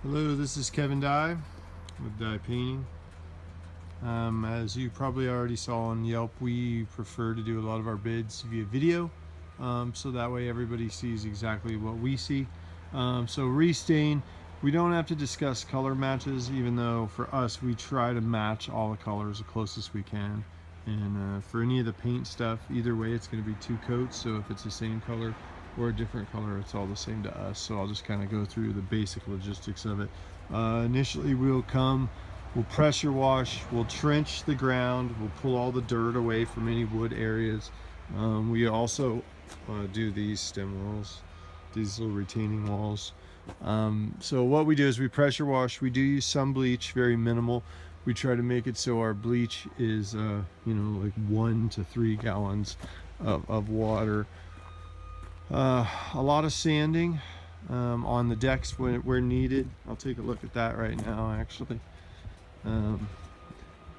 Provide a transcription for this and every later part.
Hello, this is Kevin Dye with Dye Painting. As you probably already saw on Yelp, we prefer to do a lot of our bids via video, so that way everybody sees exactly what we see. So restain, we don't have to discuss color matches, even though for us we try to match all the colors the closest we can. And for any of the paint stuff, either way it's going to be 2 coats, so if it's the same color or a different color, it's all the same to us. So I'll just kind of go through the basic logistics of it. Initially we'll pressure wash, we'll trench the ground, we'll pull all the dirt away from any wood areas. We also do these stem walls, these little retaining walls. So what we do is we pressure wash. We do use some bleach, very minimal. We try to make it so our bleach is like 1 to 3 gallons of water. A lot of sanding on the decks where needed. I'll take a look at that right now actually.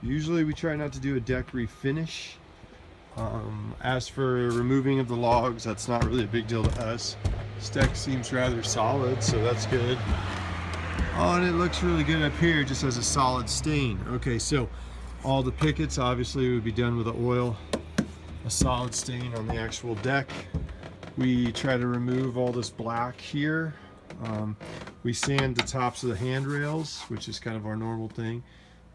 Usually we try not to do a deck refinish. As for removing of the logs, that's not really a big deal to us. This deck seems rather solid, so that's good. Oh, and it looks really good up here, just as a solid stain. Okay, so all the pickets obviously would be done with the oil. A solid stain on the actual deck. We try to remove all this black here. We sand the tops of the handrails, which is kind of our normal thing.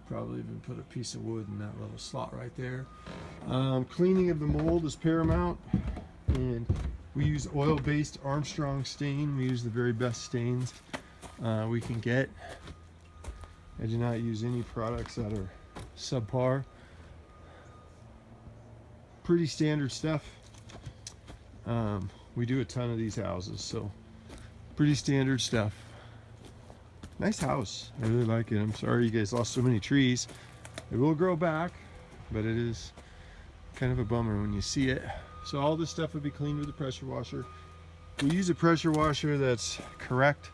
Probably even put a piece of wood in that little slot right there. Cleaning of the mold is paramount, and we use oil-based Armstrong stain. We use the very best stains we can get. I do not use any products that are subpar. Pretty standard stuff. We do a ton of these houses, so pretty standard stuff. Nice house. I really like it. I'm sorry you guys lost so many trees. It will grow back, but it is kind of a bummer when you see it. So all this stuff would be cleaned with a pressure washer. We use a pressure washer that's correct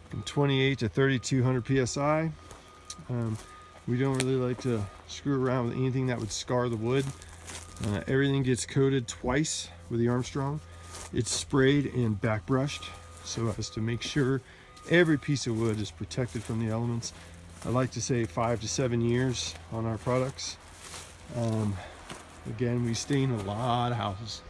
from 28 to 3200 psi. We don't really like to screw around with anything that would scar the wood. Everything gets coated twice with the Armstrong. It's sprayed and back brushed so as to make sure every piece of wood is protected from the elements. I like to say 5 to 7 years on our products. Again, we stain a lot of houses.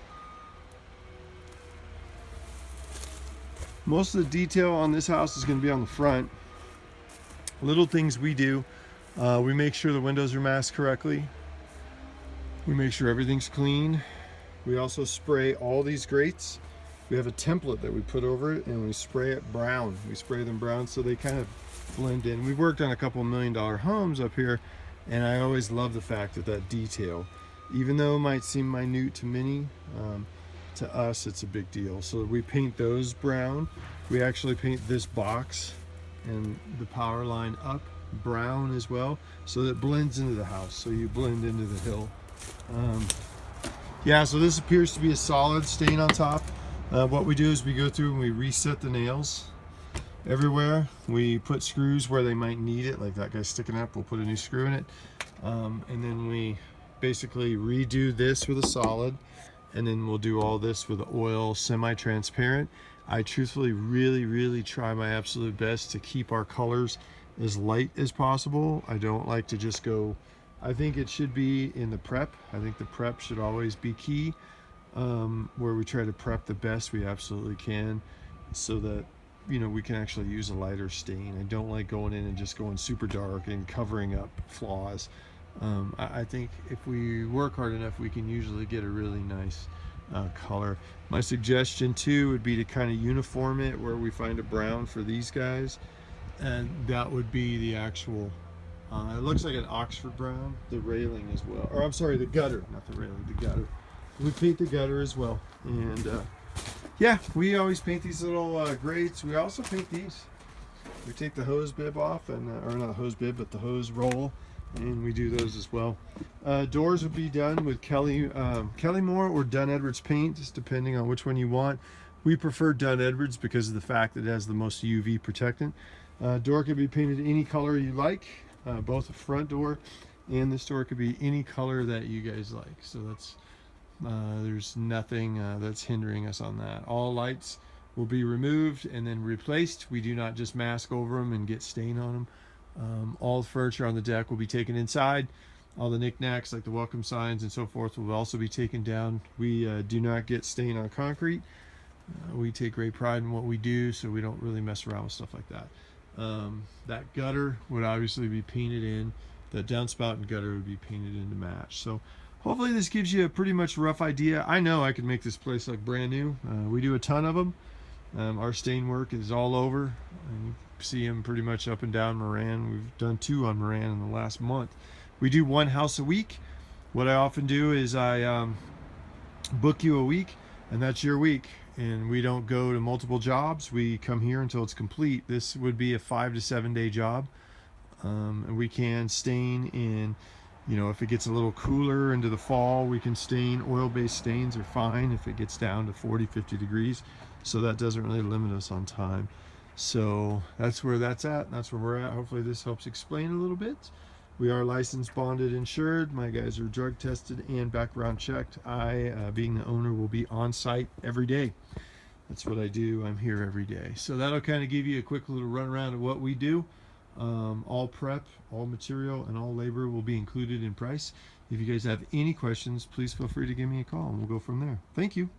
Most of the detail on this house is going to be on the front. Little things we do. We make sure the windows are masked correctly. We make sure everything's clean. We also spray all these grates. We have a template that we put over it, and we spray it brown. We spray them brown so they kind of blend in. We've worked on a couple $1 million homes up here, and I always love the fact that detail, even though it might seem minute to many, to us it's a big deal. So we paint those brown. We actually paint this box and the power line up brown as well, so that it blends into the house, so you blend into the hill. Yeah, so this appears to be a solid stain on top. What we do is we go through and we reset the nails everywhere. We put screws where they might need it, like that guy's sticking up, we'll put a new screw in it. And then we basically redo this with a solid, and then we'll do all this with oil semi-transparent. I truthfully really try my absolute best to keep our colors as light as possible. I don't like to just go, I think it should be in the prep. I think the prep should always be key, where we try to prep the best we absolutely can so that we can actually use a lighter stain. I don't like going in and just going super dark and covering up flaws. I think if we work hard enough, we can usually get a really nice color. My suggestion too would be to kind of uniform it, where we find a brown for these guys, and that would be the actual it looks like an Oxford brown, the railing as well, or I'm sorry, the gutter, not the railing, the gutter. We paint the gutter as well. And yeah, we always paint these little grates. We also paint these. We take the hose bib off, and or not the hose bib, but the hose roll, and we do those as well. Doors would be done with Kelly Moore or Dunn Edwards paint, just depending on which one you want. We prefer Dunn Edwards because of the fact that it has the most UV protectant. Door could be painted any color you like. Both the front door and this door could be any color that you guys like. So that's there's nothing that's hindering us on that. All lights will be removed and then replaced. We do not just mask over them and get stain on them. All the furniture on the deck will be taken inside. All the knickknacks like the welcome signs and so forth will also be taken down. We do not get stain on concrete. We take great pride in what we do, so we don't really mess around with stuff like that. That gutter would obviously be painted in. The downspout and gutter would be painted in to match. So hopefully this gives you a pretty much rough idea. I know I could make this place look brand new. We do a ton of them. Our stain work is all over. And you see them pretty much up and down Moran. We've done 2 on Moran in the last month. We do 1 house a week. What I often do is I book you a week, and that's your week. And we don't go to multiple jobs. We come here until it's complete. This would be a 5 to 7 day job. And we can stain in, you know, if it gets a little cooler into the fall, we can stain. Oil-based stains are fine if it gets down to 40, 50 degrees. So that doesn't really limit us on time. So that's where that's at. That's where we're at. Hopefully this helps explain a little bit. We are licensed, bonded, insured. My guys are drug tested and background checked. I, being the owner, will be on site every day. That's what I do. I'm here every day. So that'll kind of give you a quick little run around of what we do. All prep, all material, and all labor will be included in price. If you guys have any questions, please feel free to give me a call and we'll go from there. Thank you.